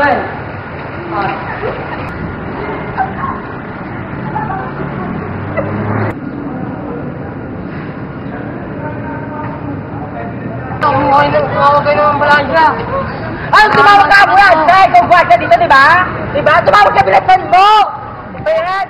yan. Tumawag kayo ng ambulansya. Ano tumawag ka ambulansya? Ikaw buwan ka dito, di ba? Di ba? Tumawag ka bilasan mo! Ayan!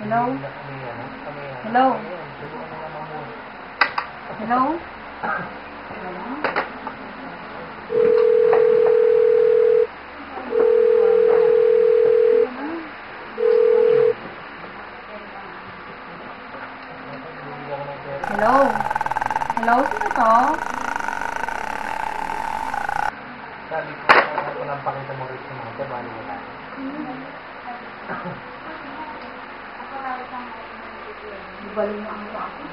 Hello? Hello? Hello? Hello? Hello? Sino to? Sabi ko, walang pakita mo rin sa mga bali wala. Bali na ang ako.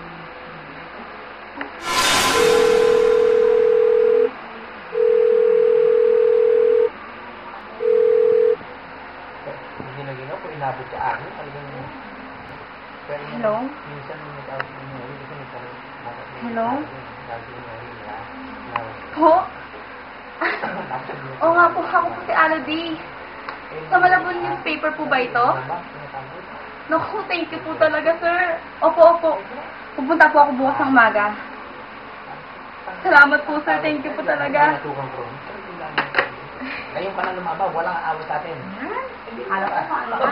Hindi na ginawa kung inabot sa akin. Hello? Minsan nag-out ng mga kasi nagkaroon. Hello? Po? Oo nga po, ako po si Alody. Sa Malabon newspaper po ba ito? Naku, thank you po talaga, sir. Opo, opo. Pupunta po ako bukas ng umaga. Salamat po, sir. Thank you po talaga. Ngayon pa na lumabaw, walang aawit sa atin. Alam ko, alam ko.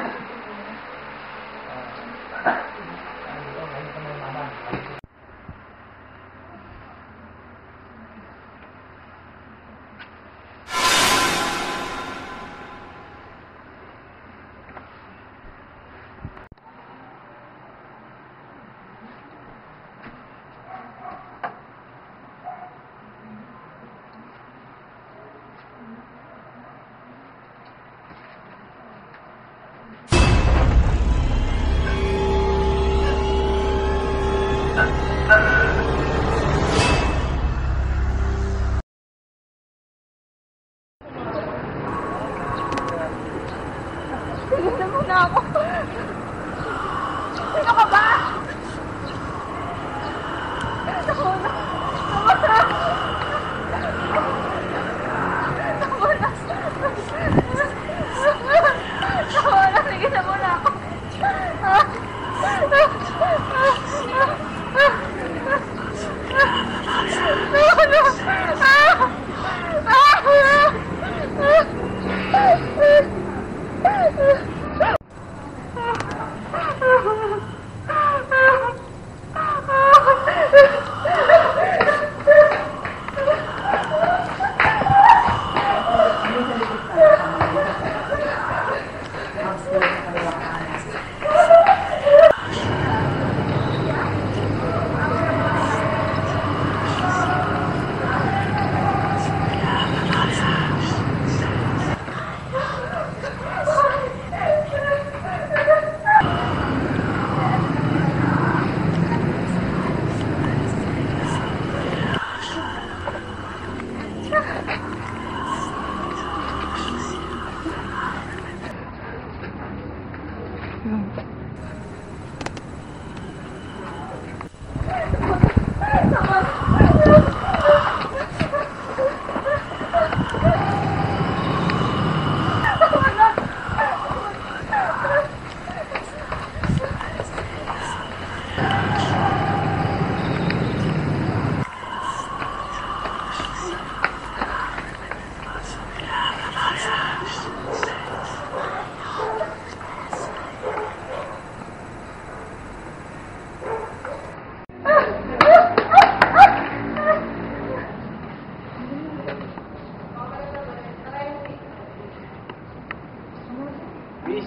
Miss.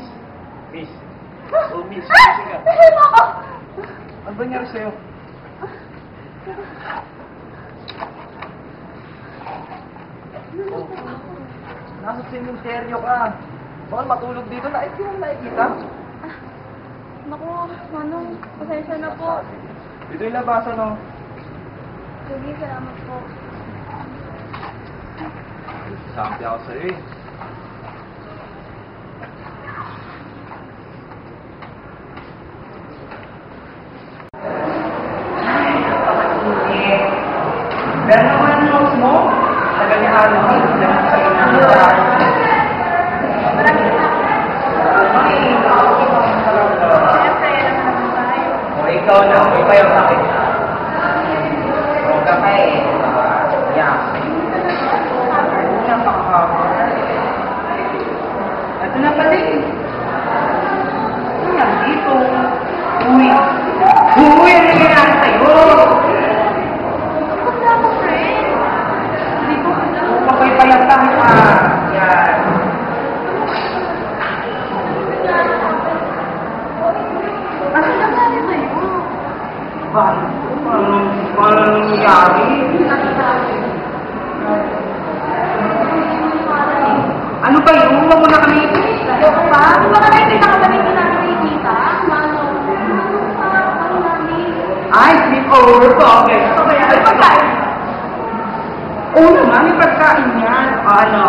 Miss. Oh, miss. Sige. Ano ba nangyari sa'yo? Oh. Nasa sementeryo ka. Bakit matulog dito? Hindi mo nakikita? Naku, Manong, pasensya na po. Dito yung labasan, no? Sige, salamat po. Sabi ako sa'yo eh. Pero naman nose mo, tagal-halo mo, dahil sa inang o ikaw na, may payo sa akin. Huwag ka pa eh. Yeah. Ito na pala eh. Ano yan dito? Uy! Uy! Ano nangyayari sa'yo? Papaypayatan ka. Yan. Ano nangyari sa'yo? Paano nangyari? Ano ba yun? Huwag mo na kami. Ayoko pa? Di ba ka nakikita ka ba dito natin nakikita? Manong, ano namin? Ay, sleep over ko. Okay. Ay, pagkain. Oo naman, may pagkain yan. Ano?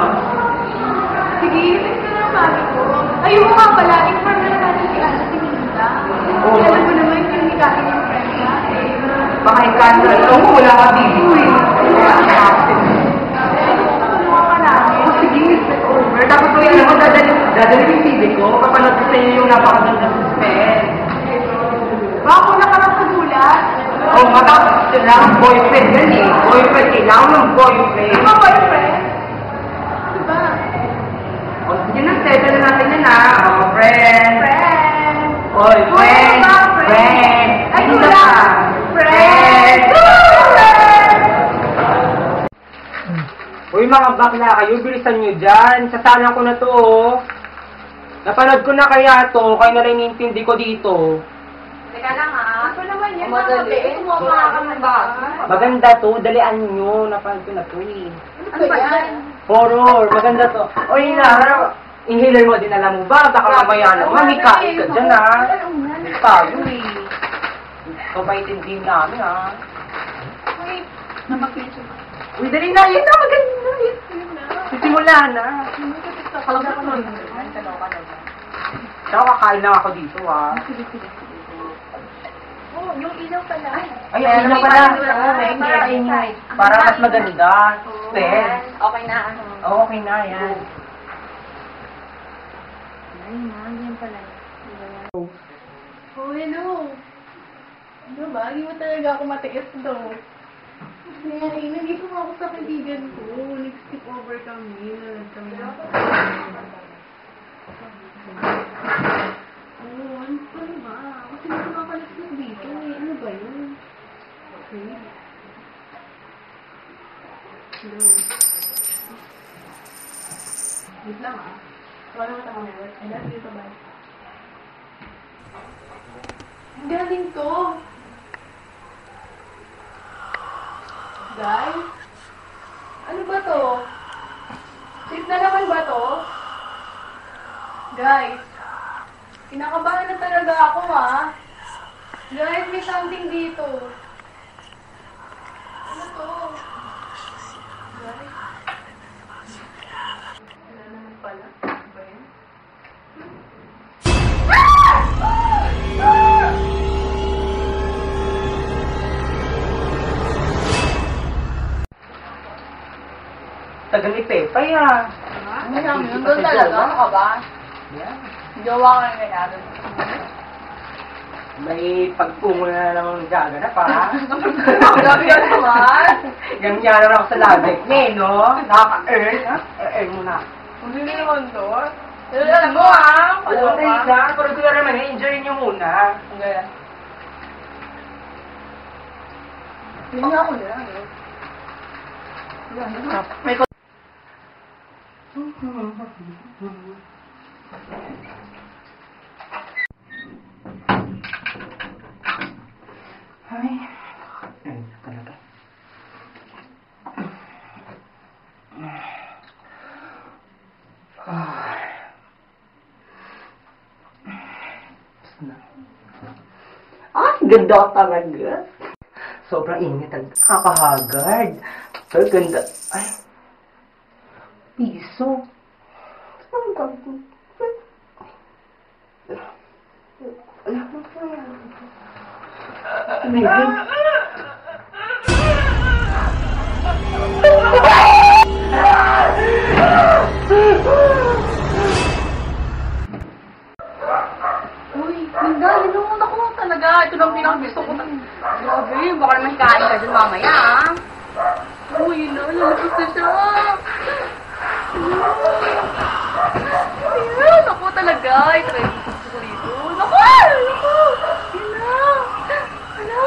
Sige, ilis ka na mami ko. Ayoko nga pala, inform na natin si Ana, si Nita. Oo. Alam mo naman yung nikain yung friend natin. Baka i-cancel ito mo, wala ka dito eh. Tulungan ka namin. Oh, sige, sleep over. Tapos ko yan ako, dadali yung TV ko. Kapanood ko sa inyo yung napakaganda suspense. Baka ko na ka lang sa gulat. Oh, matapos sila ang boyfriend yan eh. Boyfriend, kailangan ng boyfriend. Di ba boyfriend? Diba? O, sige na, settle na natin yan ha. Oh, friend. Friend. Oy, friend. Uy, ano ba, Friend. Ay, Ano wala. ka? Friend. Uy, mga bakla kayo, bilisan nyo dyan. Sasalan ko na to, oh. Napanood ko na kaya to, kaya na rin intindi ko dito. Teka lang ha. Ito naman yan. Madali. Sumama ka ng bata. Maganda to, dalian nyo. Napanood ko na to, eh. Ano ba yan? Horror, maganda to. Uy, inhaler mo din, alam mo ba? Baka mamaya naman, hikain ka dyan, ha. Tayo, eh. Ito ba itindihin namin, ha. Wait. Napag-picture. Uy, dali na, yun na, maganda. Sisimula na. Kalagot mo. Saka kakain lang ako dito, ha. Oh, yung ilaw pala. Ay, ano na pala? Para mas maganda. Spell. Okay na, ano? Oo, okay na, yan. Ay, yan pala. Oh, hello. Ano ba? Hindi mo talaga ako matiis daw. Kaya, nandito nga ako sa kaibigan ko. Nag-skip over kami. Nalag kami. Oo, ano pa ba? Kasi nakakalaslas dito eh. Ano ba yun? Okay. Hello. Wait lang ah. Wala mo tama meron. I love you, bye. Ang galing to. Guys? Ano ba to? Trip na naman ba to? Guys? Kinakabahan na talaga ako ah. Guys, may something dito. Ano to? Guys? Wala naman pala. Ano ba yan? Ah! tagal ni Pepay ah. Ano lang yun? Doon talaga? Ano ka ba? Yan. Jowa ka na kaya doon. May pagpungo na naman gaganap pa. Grabe ka naman. Yung naman ako sa labit niya, no? Nakaka-earn, ha? Earn mo na. Hindi naman doon. Alam mo ah. Oo, Taysa. Pero kuya naman, enjoy nyo muna. Okay. Hindi ako na. May Ay. Ay, talaga. Ganda talaga. Sobrang init ang kakahagard. Pero ganda. Ay. Piso. Ang ganda. Uy, Linda, linunod ako talaga. Ito lang pinakagusto ko. Grabe, baka naman kain ka dyan mamaya, ah. Uy, lalabas na siya. Ayan, ako talaga. Try ko rito. Naku! Naku! Yun na. Ano?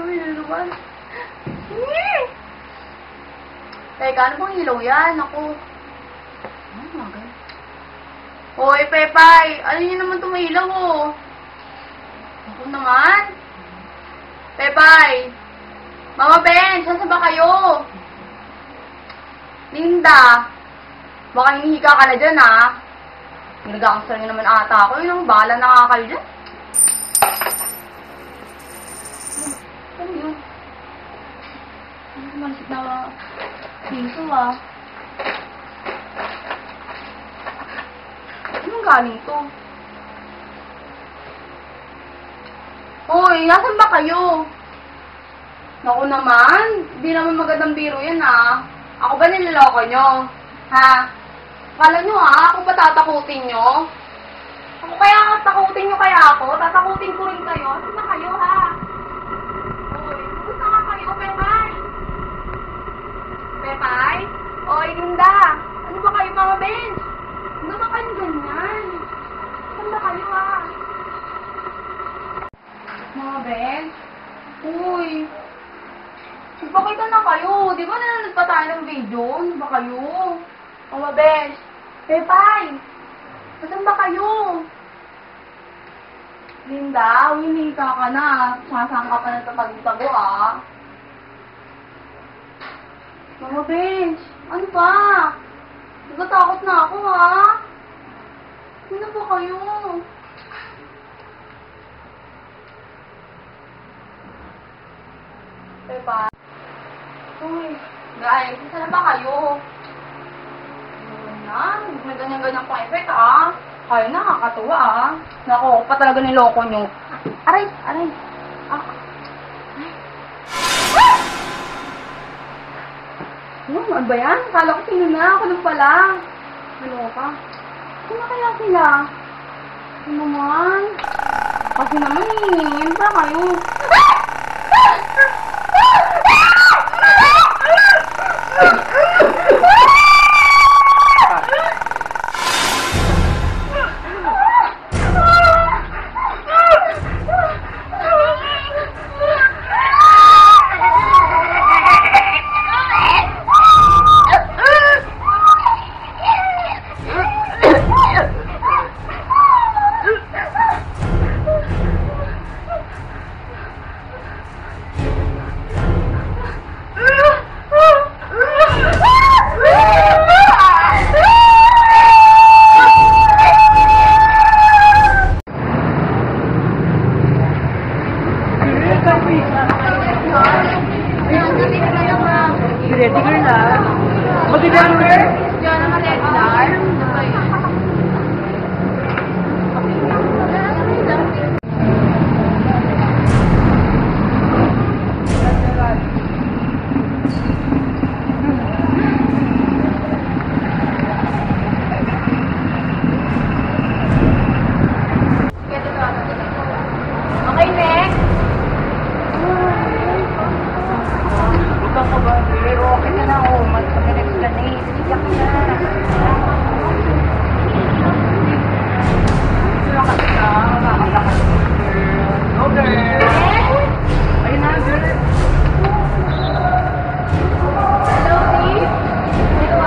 Yun naman. Teka, ano bang ilaw yan? Ako. Ano mga Hoy, Pepay! Ano yun naman itong ilaw, oh? Ako naman? Pepay! Mama Ben, saan ba kayo? Linda! Baka hinihika ka na dyan, ha? Nag-aangster nyo naman ata ako. Yun, bahala na nga kayo dyan. Ano yun? Ano malasip na pinto, ah. Anong galing to? Hoy, nasan ba kayo? Naku naman, hindi naman magandang biro yan, ah. Ako ba niloloko nyo? Ha? Kala nyo, ah, ako ba tatakutin nyo? Ako kaya takutin nyo kaya ako? Tatakutin ko rin kayo? Saan na kayo, ha? Hoy, kumusta nga kayo, Pepay? Pepay? Oy, Linda! Ano ba kayo, Mama Benz? Ano ba kayo ganyan? Saan ba kayo, ha? Mama Benz? Uy! Magpakita na kayo. Di ba nanonood pa tayo ng video? Ano ba kayo? Mama Benz? Pepay! Saan ba kayo? Linda, humihingi ka na. Sasang ka pa na tapag-tago, ah. Mama Benz, ano ba? Nagatakot na ako, ha? Sino ba kayo? Pepa. Uy, guys, saan ba kayo? Ayun na, may ganyan-ganyan pang effect, ah. Kayo na, kakatuwa, ah. Nako, pa talaga niloko nyo. Aray, aray. Ah. Ano ba yan? Kala ko sino na. Ako lang pala. Naloka. Sino kaya sila? Ano naman? Kasi naman eh. Ano ba kayo? Bodyguard na. Bodyguard na. Hindi ako naman regular. Ano ba yun? Okay, next. Ikaw ka ba? Pero okay ka na ako. Mag-next ka na eh. Iyak ka na. Iyak ka na. Makakalakas mo, girl. Go, girl. Ayun na, girl. Hello, Steve. Ikaw?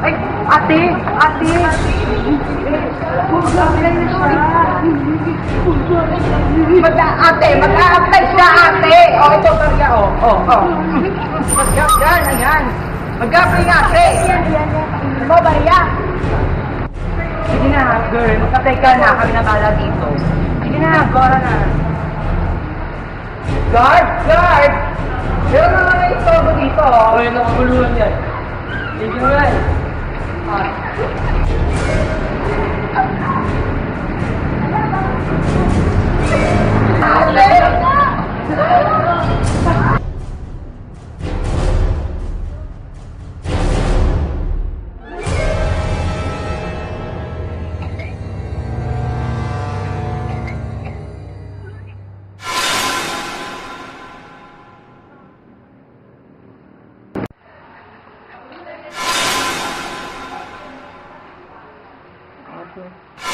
Ay, ate! Ate! Mag-a-apply siya, ate! O, ito, Maria, o. Yan, ayan. Mag-a-apply nga, ate! Mo, Maria. Sige na, girl. Magkatay ka na. Kami na bala dito. Sige na, Gora na. Guard! Guard! Meron na nga ito dito. Ay, nakaguluhan yan. Sige nga. Okay.